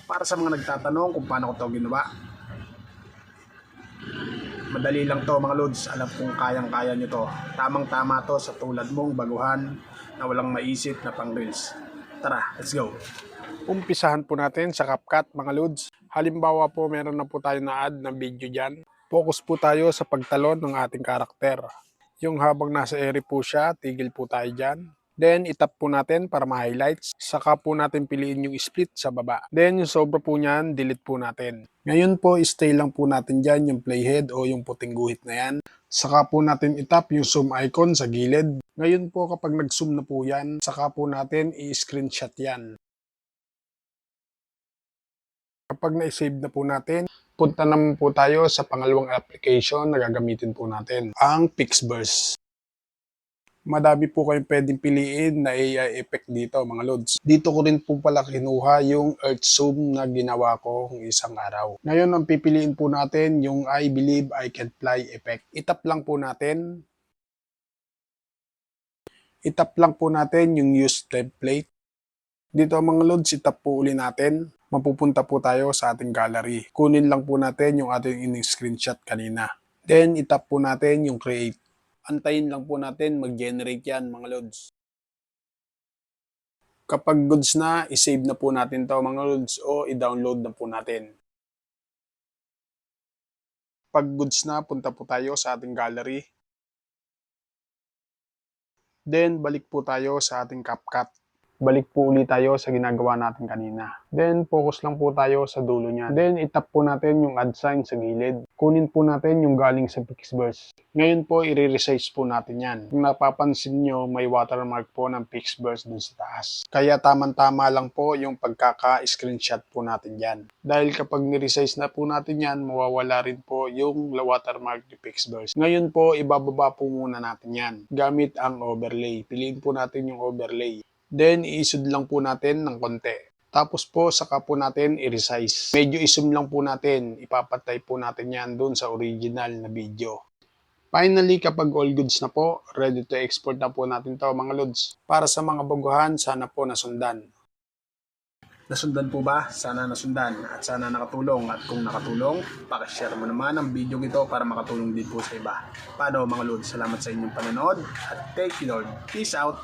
Para sa mga nagtatanong kung paano ko ito ginawa, madali lang to mga lods. Alam kong kayang-kaya nyo to. Tamang-tama to sa tulad mong baguhan na walang maisip na pang reels. Tara, let's go. Umpisahan po natin sa CapCut mga lods. Halimbawa po meron na po tayo na add na video dyan. Focus po tayo sa pagtalon ng ating karakter. Yung habang nasa ere po siya, tigil po tayo dyan. Then itap po natin para ma-highlights. Saka po natin piliin yung split sa baba. Then yung sobra po niyan, delete po natin. Ngayon po, stay lang po natin dyan yung playhead o yung puting guhit na yan. Saka po natin itap yung zoom icon sa gilid. Ngayon po kapag nag-zoom na po yan, saka po natin i-screenshot yan. Kapag na-save na po natin, punta naman po tayo sa pangalawang application na gagamitin po natin, ang Pixverse. Madami po kayong pwedeng piliin na AI effect dito mga lods. Dito ko rin po pala kinuha yung Earth Zoom na ginawa ko ng isang araw. Ngayon ang pipiliin po natin yung I Believe I Can Fly effect. Itap lang po natin. Itap lang po natin yung Use Template. Dito mga lods, itap po uli natin. Mapupunta po tayo sa ating gallery. Kunin lang po natin yung ating in-screenshot kanina. Then, itap po natin yung create. Antayin lang po natin mag-generate yan mga lods. Kapag goods na, isave na po natin to mga lods o i-download na po natin. Pag goods na, punta po tayo sa ating gallery. Then, balik po tayo sa ating CapCut. Balik po ulit tayo sa ginagawa natin kanina. Then, focus lang po tayo sa dulo niya. Then, itap po natin yung add sign sa gilid. Kunin po natin yung galing sa Pixverse. Ngayon po, i-resize po natin yan. Kung napapansin nyo, may watermark po ng Pixverse dun sa taas. Kaya tamang-tama lang po yung pagkaka-screenshot po natin yan. Dahil kapag ni-resize na po natin yan, mawawala rin po yung watermark ni Pixverse. Ngayon po, ibababa po muna natin yan gamit ang overlay. Piliin po natin yung overlay. Then, i-isod lang po natin ng konti. Tapos po, saka po natin i-resize. Medyo i-zoom lang po natin. Ipapatay po natin yan dun sa original na video. Finally, kapag all goods na po, ready to export na po natin to mga lods. Para sa mga baguhan, sana po nasundan. Nasundan po ba? Sana nasundan at sana nakatulong. At kung nakatulong, pakishare mo naman ang video ito para makatulong din po sa iba. Paano mga lods? Salamat sa inyong panonood at thank you Lord. Peace out!